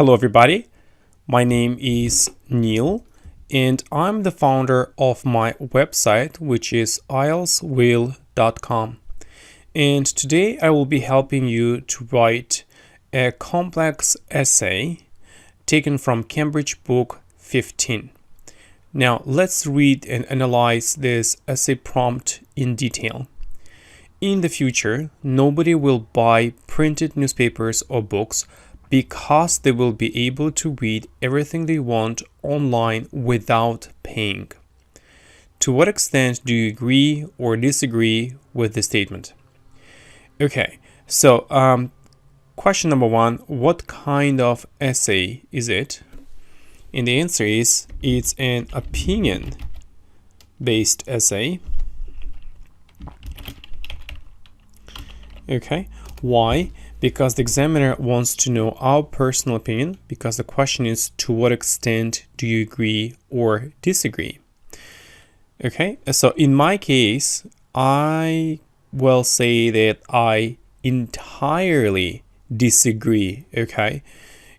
Hello everybody, my name is Neil and I'm the founder of my website, which is IELTSWheel.com. And today I will be helping you to write a complex essay taken from Cambridge Book 15. Now let's read and analyze this essay prompt in detail. In the future, nobody will buy printed newspapers or books because they will be able to read everything they want online without paying. To what extent do you agree or disagree with this statement? Okay, so question number one, what kind of essay is it? And the answer is, it's an opinion-based essay. Okay, why? Because the examiner wants to know our personal opinion, because the question is, to what extent do you agree or disagree? Okay, so in my case, I will say that I entirely disagree. Okay,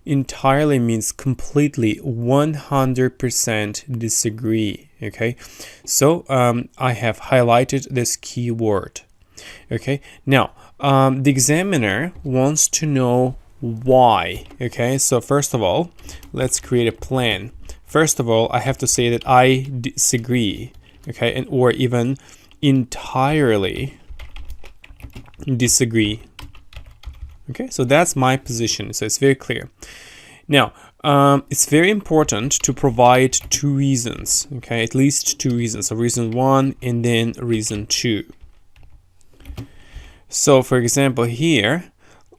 entirely means completely, 100% disagree. Okay, so I have highlighted this keyword. Okay, now the examiner wants to know why. Okay, so first of all, let's create a plan. First of all, I have to say that I disagree, okay, and or even entirely disagree. Okay, so that's my position, so it's very clear. Now it's very important to provide two reasons, okay, at least two reasons. So reason one and then reason two. So for example, here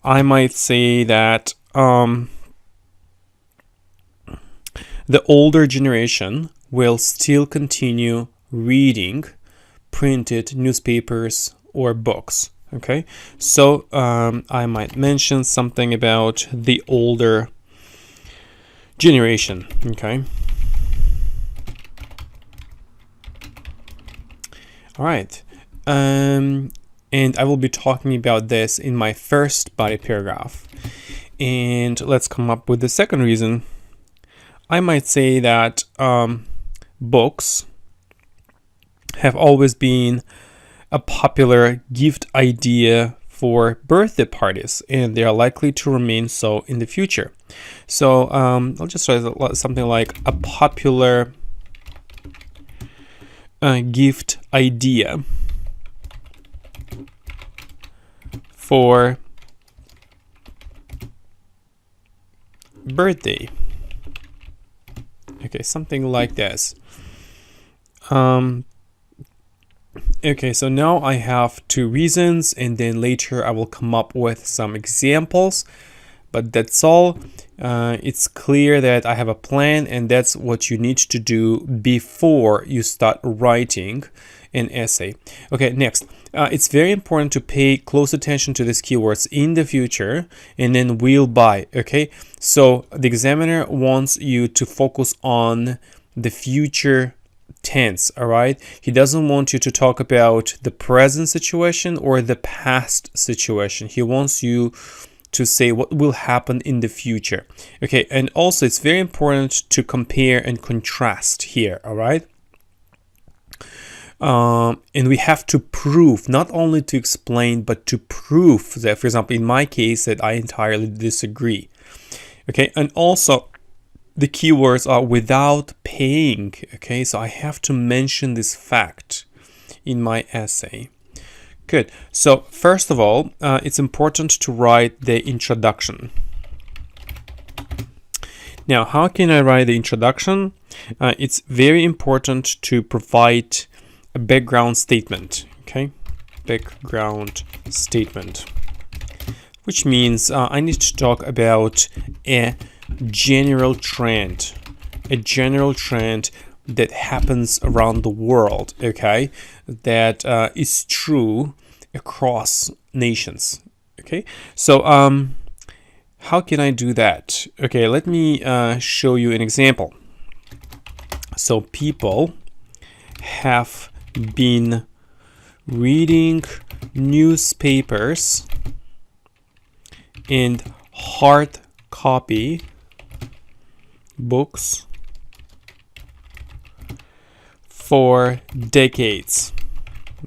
I might say that the older generation will still continue reading printed newspapers or books. Okay, so I might mention something about the older generation. Okay, all right. And I will be talking about this in my first body paragraph. And let's come up with the second reason. I might say that books have always been a popular gift idea for birthday parties, and they are likely to remain so in the future. So I'll just write something like a popular gift idea for birthday. Okay, something like this. Okay, so now I have two reasons, and then later I will come up with some examples, but that's all. It's clear that I have a plan, and that's what you need to do before you start writing an essay. Okay, next. It's very important to pay close attention to these keywords in the future, and then will buy. Okay, so the examiner wants you to focus on the future tense. All right, he doesn't want you to talk about the present situation or the past situation. He wants you to say what will happen in the future. Okay, and also it's very important to compare and contrast here. All right. And we have to prove, not only to explain, but to prove that, for example, in my case, that I entirely disagree. Okay, and also the keywords are without paying. Okay, so I have to mention this fact in my essay. Good. So first of all, it's important to write the introduction. Now, how can I write the introduction? It's very important to provide a background statement. Okay, background statement, which means I need to talk about a general trend that happens around the world. Okay, that is true across nations. Okay, so how can I do that? Okay, let me show you an example. So people have been reading newspapers and hard copy books for decades.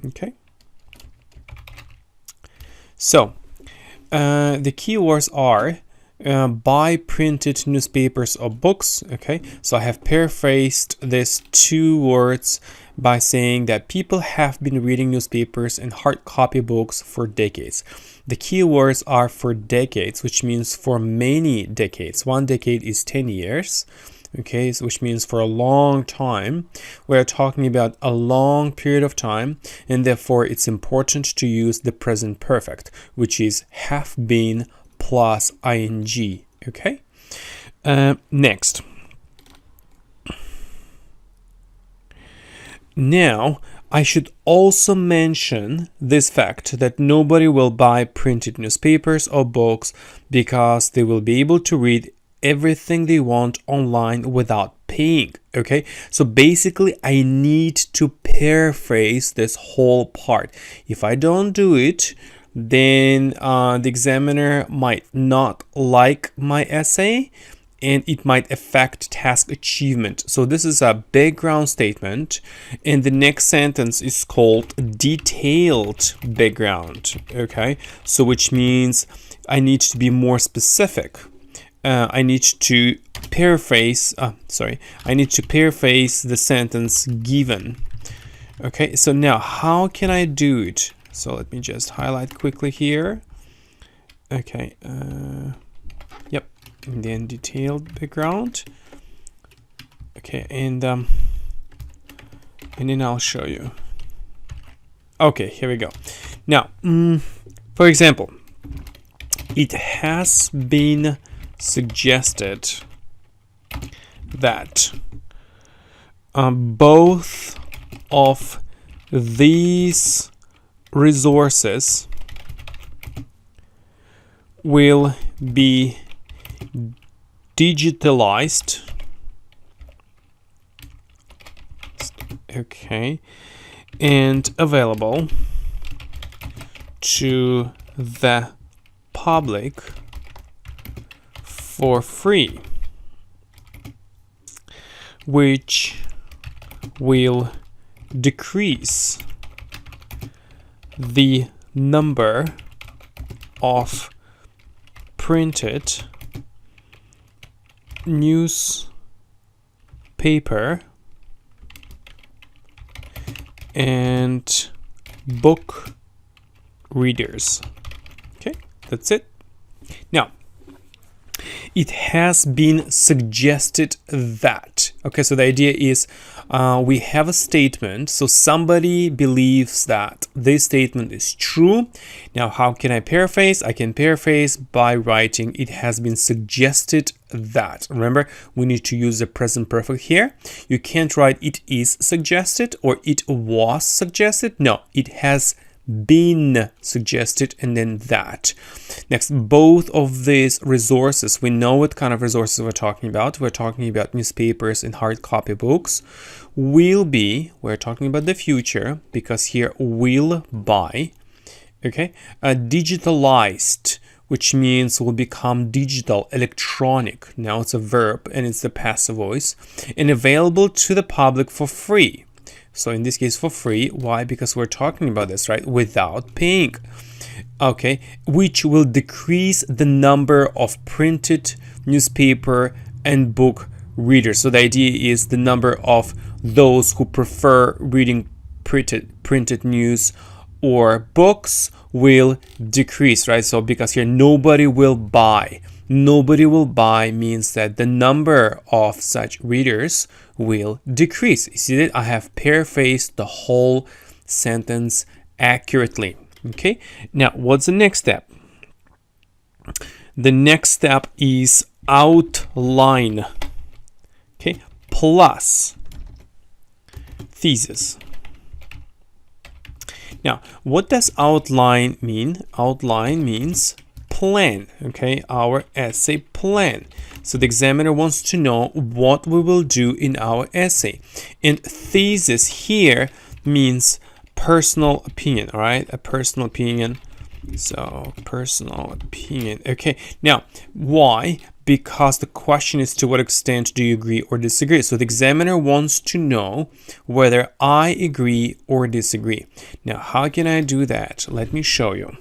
Okay. So the keywords are buy printed newspapers or books. Okay, so I have paraphrased these two words by saying that people have been reading newspapers and hard copy books for decades. The keywords are for decades, which means for many decades. 1 decade is 10 years. Okay, so which means for a long time. We're talking about a long period of time, and therefore it's important to use the present perfect, which is have been plus ing. Okay, next. Now, I should also mention this fact that nobody will buy printed newspapers or books because they will be able to read everything they want online without paying. Okay, so basically I need to paraphrase this whole part. If I don't do it, then the examiner might not like my essay and it might affect task achievement. So this is a background statement, and the next sentence is called detailed background. Okay, so which means I need to be more specific. I need to paraphrase the sentence given. Okay, so now how can I do it? So let me just highlight quickly here. Okay, yep, and then detailed background. Okay, and then I'll show you. Okay, here we go. Now, for example, it has been suggested that both of these resources will be digitalized. Okay, and available to the public for free, which will decrease the number of printed newspaper and book readers. Okay, that's it. Now, it has been suggested that. Okay, so the idea is we have a statement, so somebody believes that this statement is true. Now, how can I paraphrase? I can paraphrase by writing it has been suggested that. Remember, we need to use the present perfect here. You can't write it is suggested or it was suggested. No, it has been suggested and then that. Next, both of these resources, we know what kind of resources we're talking about. We're talking about newspapers and hard copy books. Will be, we're talking about the future because here will buy. Okay, digitalized, which means will become digital, electronic. Now it's a verb and it's the passive voice, and available to the public for free. So in this case for free. Why? Because we're talking about this, right? Without paying. Okay, which will decrease the number of printed newspaper and book readers. So the idea is the number of those who prefer reading printed news or books will decrease, right? So because here nobody will buy. Nobody will buy means that the number of such readers will decrease. You see that I have paraphrased the whole sentence accurately. Okay, now what's the next step? The next step is outline. Okay, plus thesis. Now, what does outline mean? Outline means plan, okay, our essay plan. So the examiner wants to know what we will do in our essay. And thesis here means personal opinion, all right, a personal opinion. So personal opinion. Okay, now why? because the question is to what extent do you agree or disagree. So the examiner wants to know whether I agree or disagree. Now, how can I do that? Let me show you.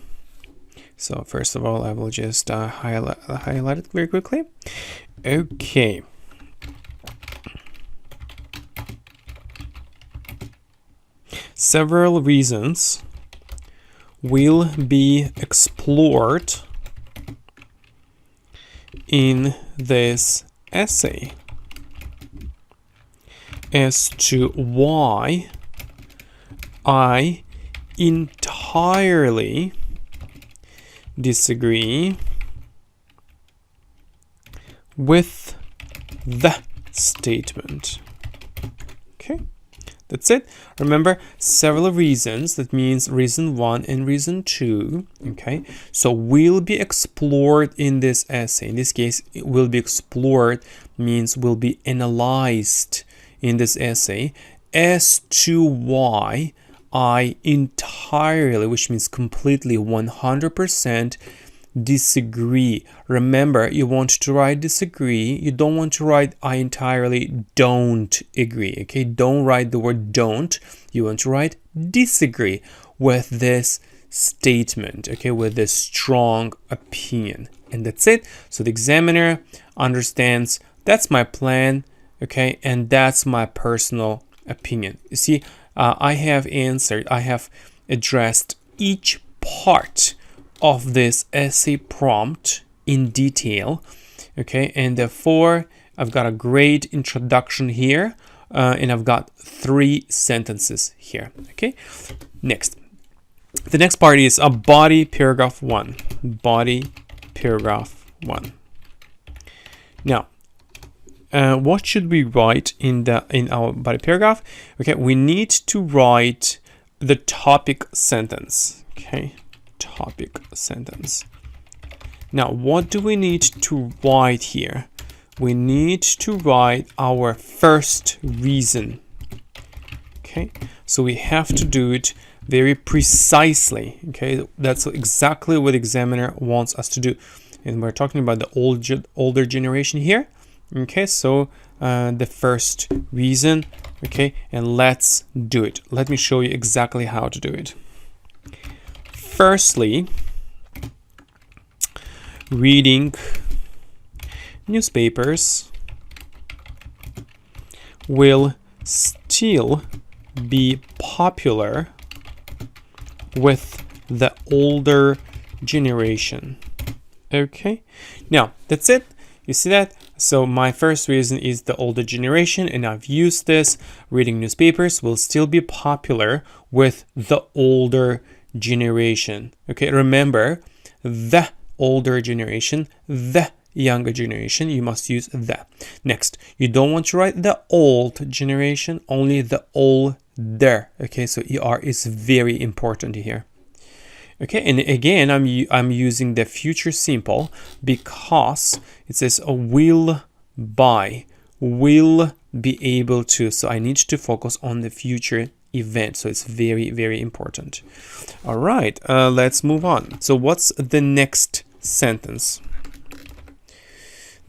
So first of all, I will just highlight it very quickly. Okay. Several reasons will be explored in this essay as to why I entirely disagree with the statement. Okay, that's it. Remember, several reasons. That means reason 1 and reason 2. Okay, so will be explored in this essay. In this case, it will be explored means will be analyzed in this essay as to why I entirely, which means completely, 100% disagree. Remember, you want to write disagree. You don't want to write I entirely don't agree. Okay, don't write the word don't. You want to write disagree with this statement. Okay, with this strong opinion. And that's it. So the examiner understands that's my plan. Okay, and that's my personal opinion. You see, I have addressed each part of this essay prompt in detail. Okay, and therefore I've got a great introduction here, and I've got 3 sentences here. Okay, next. The next part is a body paragraph 1. Body paragraph 1. Now, what should we write in our body paragraph? Okay, we need to write the topic sentence. Okay, topic sentence. Now, what do we need to write here? We need to write our first reason. Okay, so we have to do it very precisely. Okay, that's exactly what the examiner wants us to do. And we're talking about the older generation here. Okay, so the first reason. Okay, and let's do it. Let me show you exactly how to do it. Firstly, reading newspapers will still be popular with the older generation. Okay, now that's it. You see that? So my first reason is the older generation, and I've used this. Reading newspapers will still be popular with the older generation. Okay, remember, the older generation, the younger generation, you must use the. Next, you don't want to write the old generation, only the older. Okay, so ER is very important here. Okay, and again, I'm using the future simple because it says will buy, will be able to. So I need to focus on the future event. So it's very, very important. All right, let's move on. So what's the next sentence?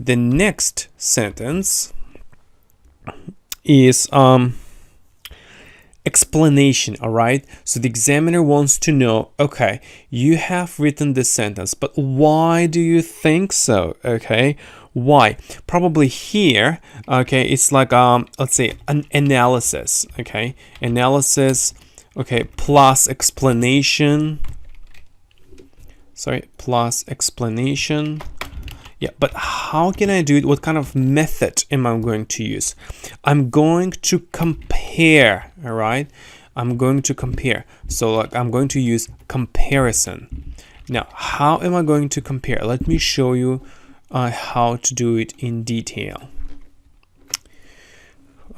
The next sentence is explanation. All right, so the examiner wants to know, okay, you have written this sentence, but why do you think so? Okay, why? Probably here, okay, it's like let's say an analysis. Okay, analysis, okay, plus explanation, plus explanation. Yeah, but how can I do it? What kind of method am I going to use? I'm going to compare, all right? I'm going to compare. So like I'm going to use comparison. Now, how am I going to compare? Let me show you how to do it in detail.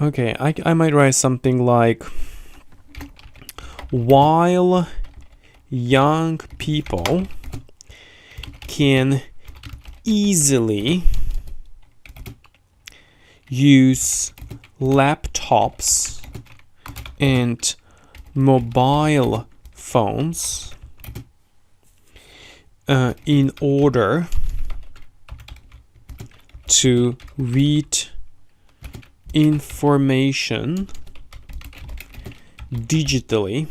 Okay, I might write something like, while young people can easily use laptops and mobile phones in order to read information digitally.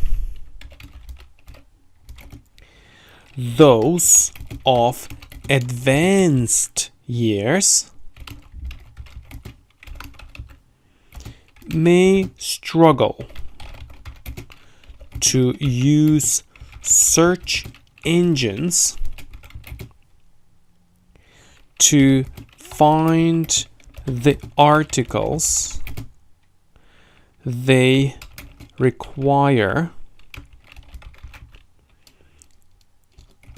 Those of advanced years may struggle to use search engines to find the articles they require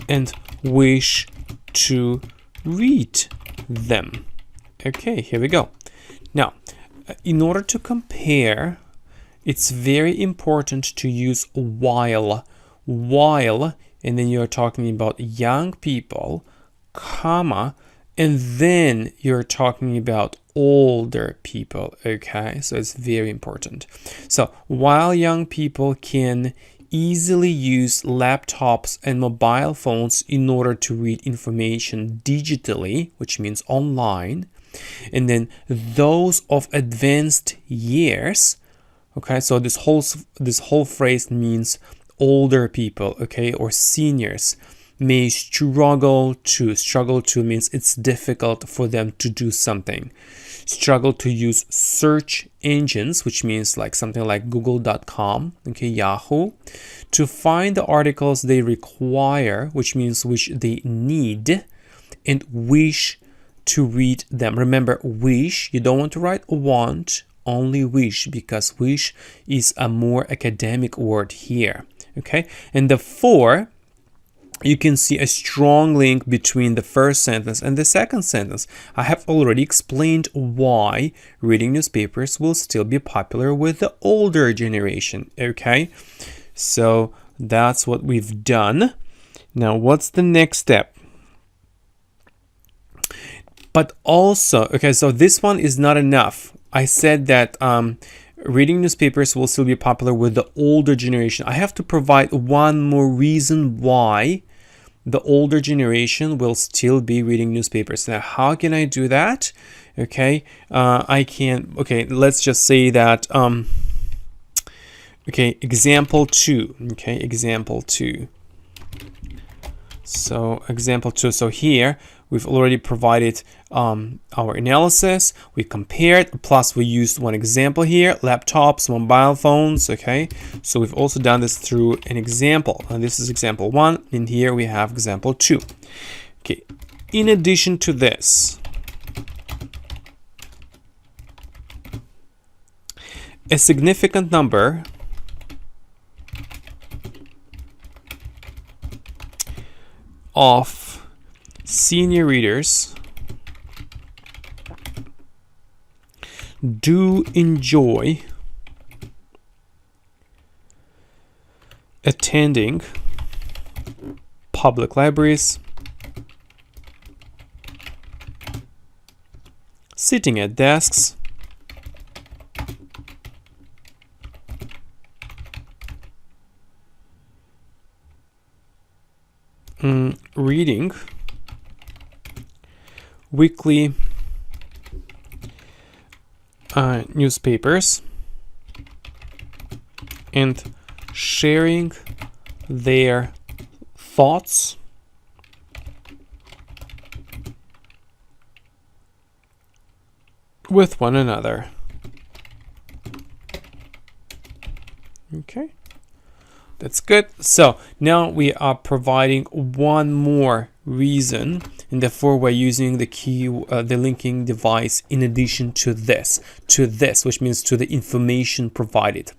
and wish to read them. Okay, here we go. Now, in order to compare, it's very important to use while, and then you're talking about young people, comma, and then you're talking about older people. Okay, so it's very important. So while young people can easily use laptops and mobile phones in order to read information digitally, which means online, and then those of advanced years, okay, so this whole phrase means older people, okay, or seniors, may struggle to means it's difficult for them to do something. Struggle to use search engines, which means like something like google.com, okay, Yahoo, to find the articles they require, which means which they need, and wish to read them. Remember, wish, you don't want to write want, only wish, because wish is a more academic word here, okay? And the for, you can see a strong link between the first sentence and the second sentence. I have already explained why reading newspapers will still be popular with the older generation, okay? So that's what we've done. Now, what's the next step? But also, okay, so this one is not enough. I said that reading newspapers will still be popular with the older generation. I have to provide one more reason why the older generation will still be reading newspapers. Now, how can I do that? Okay, let's just say that, example 2, okay, example 2. So example 2, so here we've already provided our analysis, we compared, plus we used one example here, laptops, mobile phones, okay? So we've also done this through an example, and this is example 1, and here we have example 2. Okay, in addition to this, a significant number of senior readers do enjoy attending public libraries, sitting at desks, reading weekly newspapers, and sharing their thoughts with one another. Okay, that's good. So now we are providing one more reason, and therefore we're using the linking device in addition to this, which means to the information provided.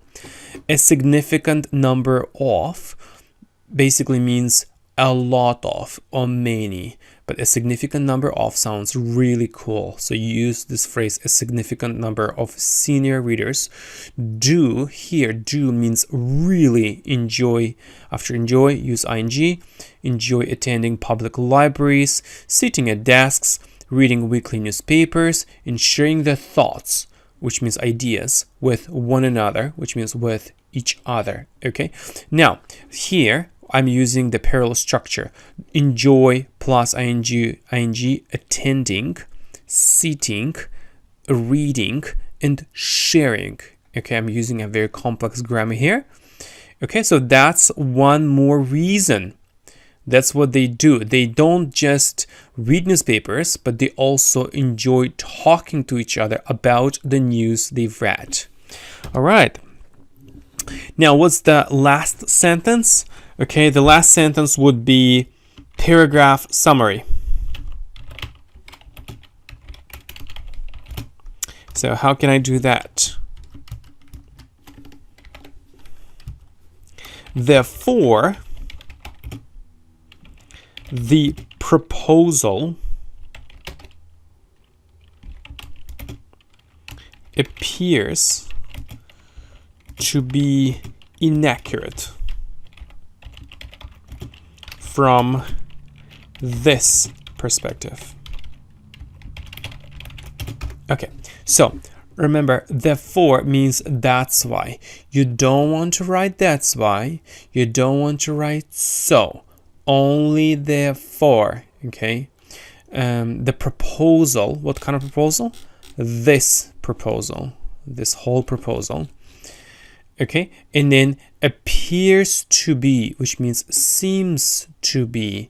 A significant number of basically means a lot of or many, but a significant number of sounds really cool. So you use this phrase, a significant number of senior readers do. Here, do means really enjoy. After enjoy, use ing. Enjoy attending public libraries, sitting at desks, reading weekly newspapers, and sharing their thoughts, which means ideas, with one another, which means with each other. Okay, now here I'm using the parallel structure. Enjoy plus ing, attending, sitting, reading, and sharing. Okay, I'm using a very complex grammar here. Okay, so that's one more reason. That's what they do. They don't just read newspapers, but they also enjoy talking to each other about the news they've read. All right. Now, what's the last sentence? Okay, the last sentence would be paragraph summary. So how can I do that? Therefore, the proposal appears to be inaccurate from this perspective. Okay, so remember, therefore means that's why. You don't want to write that's why. You don't want to write so. Only therefore, okay? The proposal, what kind of proposal? This proposal, this whole proposal. Okay, and then appears to be, which means seems to be.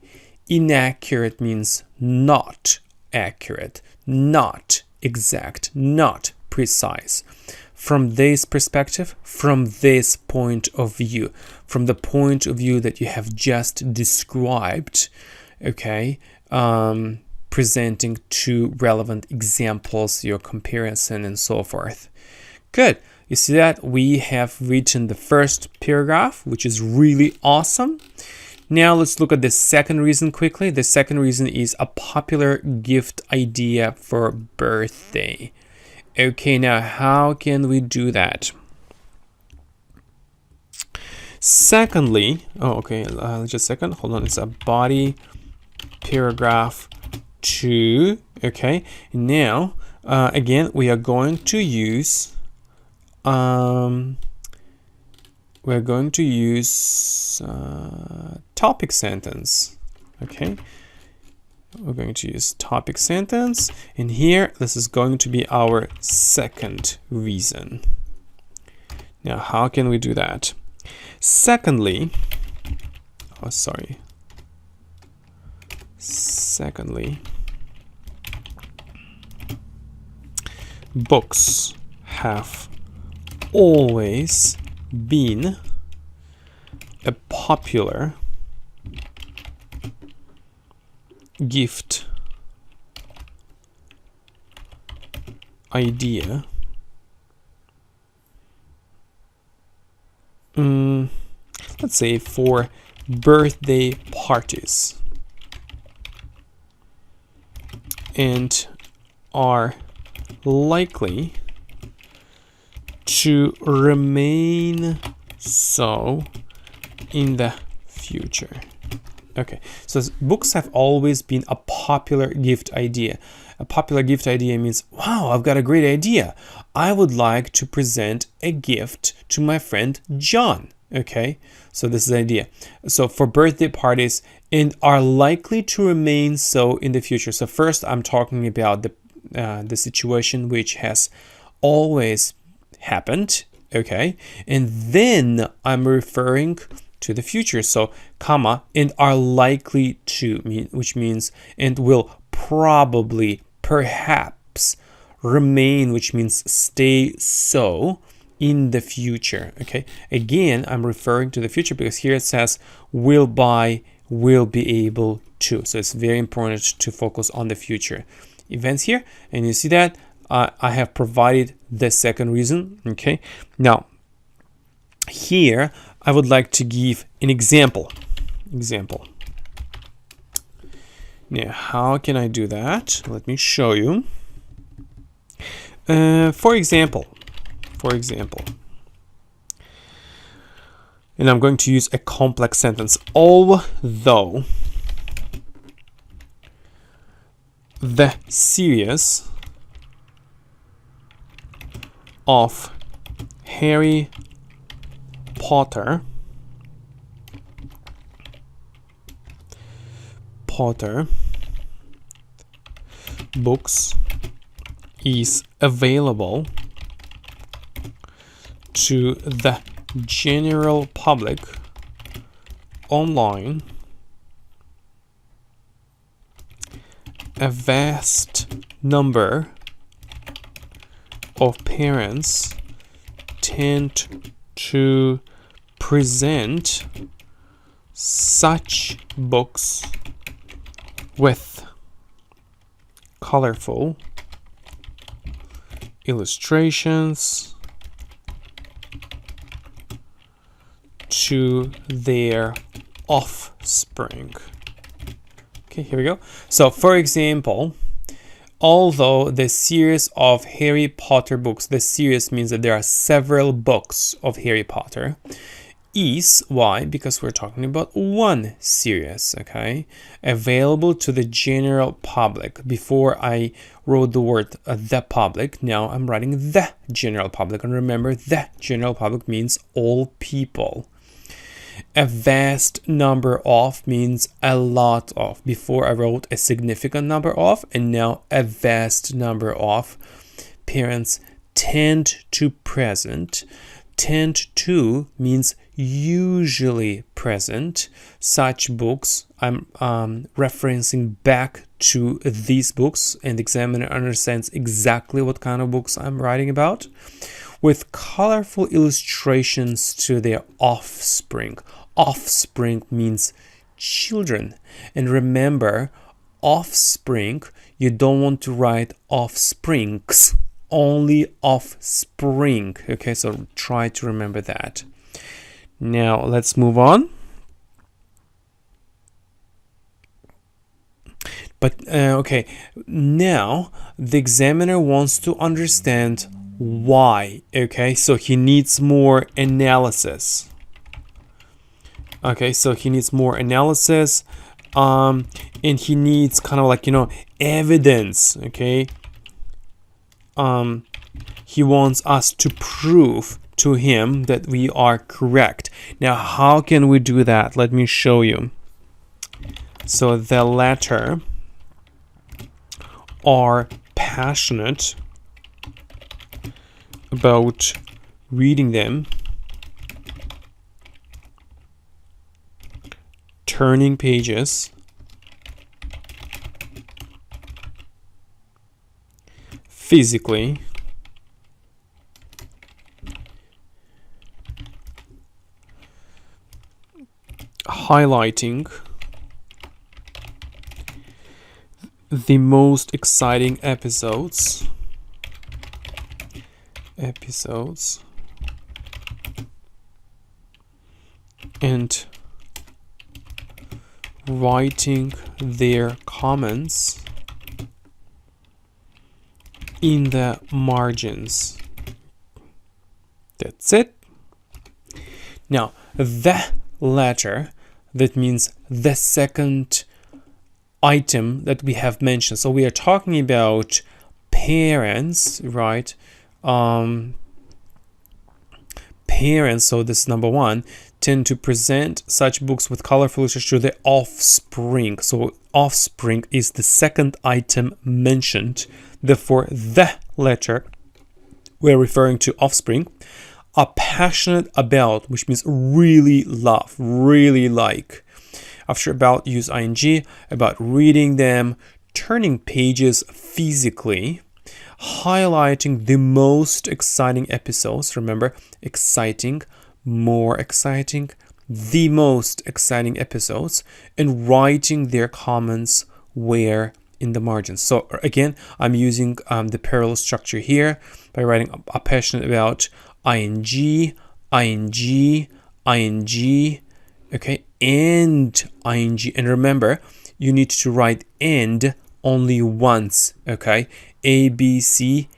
Inaccurate means not accurate, not exact, not precise. From this perspective, from this point of view, from the point of view that you have just described, okay, presenting two relevant examples, your comparison, and so forth. Good. You see that we have written the first paragraph, which is really awesome. Now let's look at the second reason quickly. The second reason is a popular gift idea for birthday. Okay, now how can we do that? Secondly, just a second, hold on, it's a body paragraph 2. Okay, now again we are going to use topic sentence. Okay, we're going to use topic sentence, and here this is going to be our second reason. Now how can we do that? Secondly, books have always been a popular gift idea let's say for birthday parties, and are likely to remain so in the future. Okay, so books have always been a popular gift idea. A popular gift idea means, wow, I've got a great idea. I would like to present a gift to my friend John. Okay, so this is the idea. So for birthday parties, and are likely to remain so in the future. So first I'm talking about the situation which has always happened. Okay, and then I'm referring to the future. So comma, and are likely to, which means and will probably, perhaps, remain, which means stay so in the future. Okay, again I'm referring to the future because here it says will be able to, so it's very important to focus on the future events here. And you see that I have provided the second reason. Okay, now here I would like to give an example. Now how can I do that? Let me show you. For example, and I'm going to use a complex sentence. Although the series of Harry Potter books is available to the general public online. A vast number of parents tend to present such books with colorful illustrations to their offspring. Okay, here we go. So, for example, although the series of Harry Potter books, the series means that there are several books of Harry Potter, is, why? Because we're talking about one series, okay? Available to the general public. Before I wrote the word the public, now I'm writing the general public. And remember, the general public means all people. A vast number of means a lot of. Before I wrote a significant number of, and now a vast number of parents tend to present. Tend to means usually present such books. I'm referencing back to these books, and the examiner understands exactly what kind of books I'm writing about, with colorful illustrations to their offspring. Offspring means children. And remember, offspring, you don't want to write offsprings, only offspring. Okay, so try to remember that. Now let's move on. But okay, now the examiner wants to understand why. Okay, so he needs more analysis. Okay, so he needs more analysis, and he needs kind of like, evidence. Okay, he wants us to prove to him that we are correct. Now, how can we do that? Let me show you. So the latter are passionate about reading them, turning pages, physically, highlighting the most exciting episodes, and writing their comments in the margins. That's it. Now, the letter, that means the second item that we have mentioned. So we are talking about parents, right? Parents, so this is number one, tend to present such books with colorful illustrations to their offspring. So offspring is the second item mentioned. Therefore, the letter, we're referring to offspring, are passionate about, which means really love, really like. After about, use ing, about reading them, turning pages physically, highlighting the most exciting episodes. Remember, exciting, more exciting, the most exciting episodes, and writing their comments where in the margins. So again, I'm using the parallel structure here by writing a passionate about ing, okay, and ing. And remember, you need to write and only once, okay? A, B, C,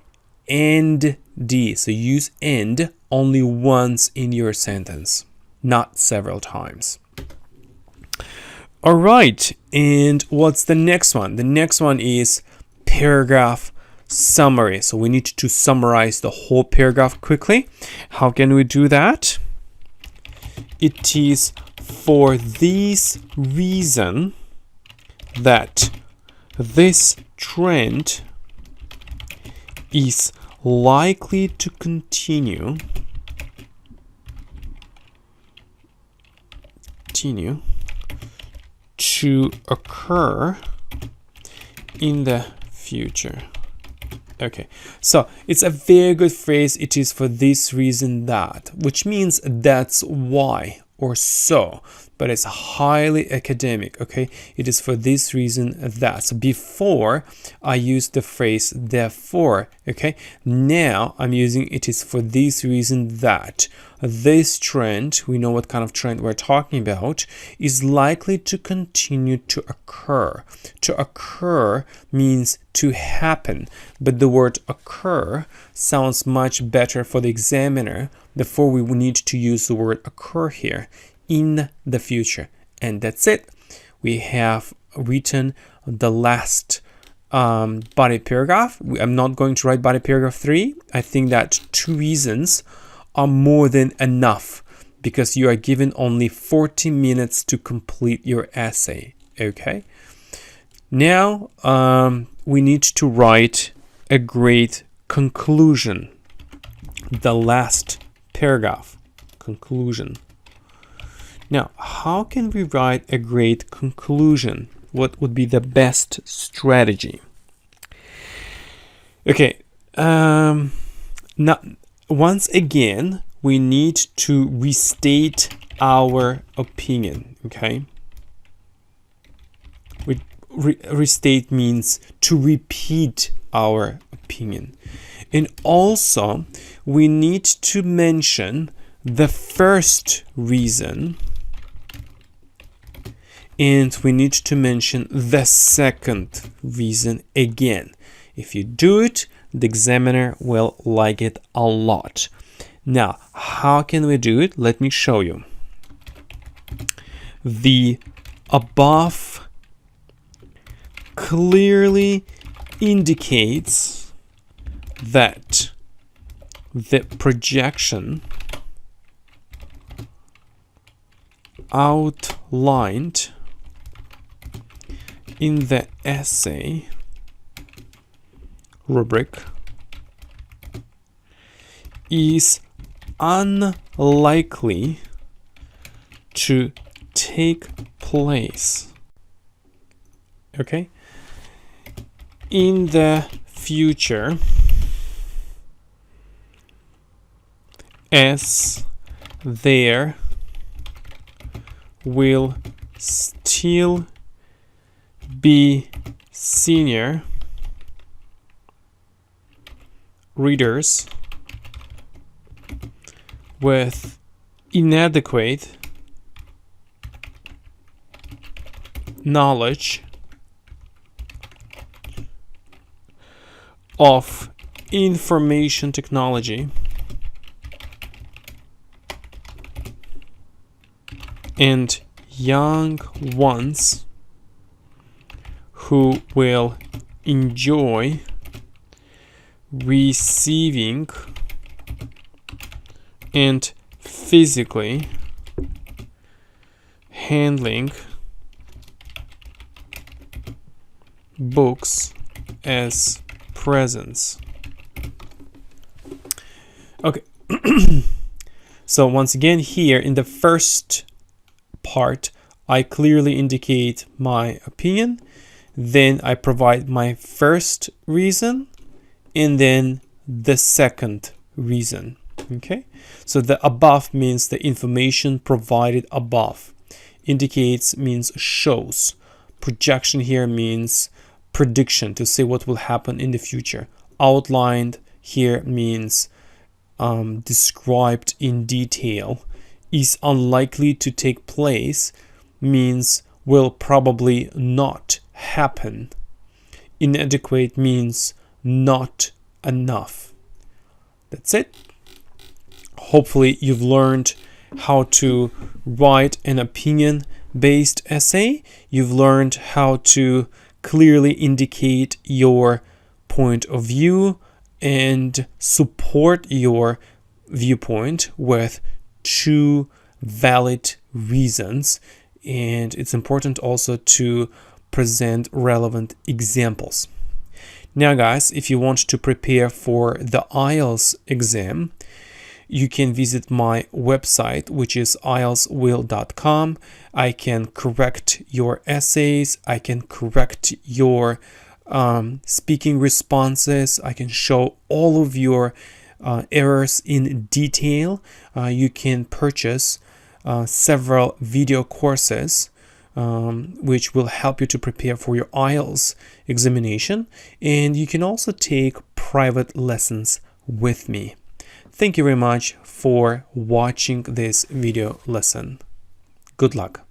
and D. So use and only once in your sentence, not several times. All right, and what's the next one? The next one is paragraph summary. So we need to summarize the whole paragraph quickly. How can we do that? It is for this reason that this trend is likely to continue to occur in the future. Okay, so it's a very good phrase. It is for this reason that, which means that's why or so, but it's highly academic. Okay, it is for this reason that. So before I used the phrase therefore, okay, now I'm using it is for this reason that. This trend, we know what kind of trend we're talking about, is likely to continue to occur. To occur means to happen, but the word occur sounds much better for the examiner. Therefore, we will need to use the word occur here, in the future. And that's it. We have written the last body paragraph. I'm not going to write body paragraph 3. I think that 2 reasons are more than enough because you are given only 40 minutes to complete your essay. Okay. Now we need to write a great conclusion. The last paragraph, conclusion. Now, how can we write a great conclusion? What would be the best strategy? Okay. Now, once again, we need to restate our opinion, okay? Restate means to repeat our opinion. And also, we need to mention the first reason, and we need to mention the second reason again. If you do it, the examiner will like it a lot. Now, how can we do it? Let me show you. The above clearly indicates that the projection outlined in the essay rubric is unlikely to take place, okay, in the future, as there will still be senior readers with inadequate knowledge of information technology and young ones who will enjoy receiving and physically handling books as presents. Okay. So once again, here in the first part, I clearly indicate my opinion, then I provide my first reason, and then the second reason. Okay, so the above means the information provided above. Indicates means shows. Projection here means prediction, to say what will happen in the future. Outlined here means described in detail. Is unlikely to take place means will probably not happen. Inadequate means not enough. That's it. Hopefully you've learned how to write an opinion-based essay. You've learned how to clearly indicate your point of view and support your viewpoint with 2 valid reasons. And it's important also to present relevant examples. Now guys, if you want to prepare for the IELTS exam, you can visit my website, which is IELTSwill.com. I can correct your essays. I can correct your speaking responses. I can show all of your errors in detail. You can purchase several video courses which will help you to prepare for your IELTS examination. And you can also take private lessons with me. Thank you very much for watching this video lesson. Good luck.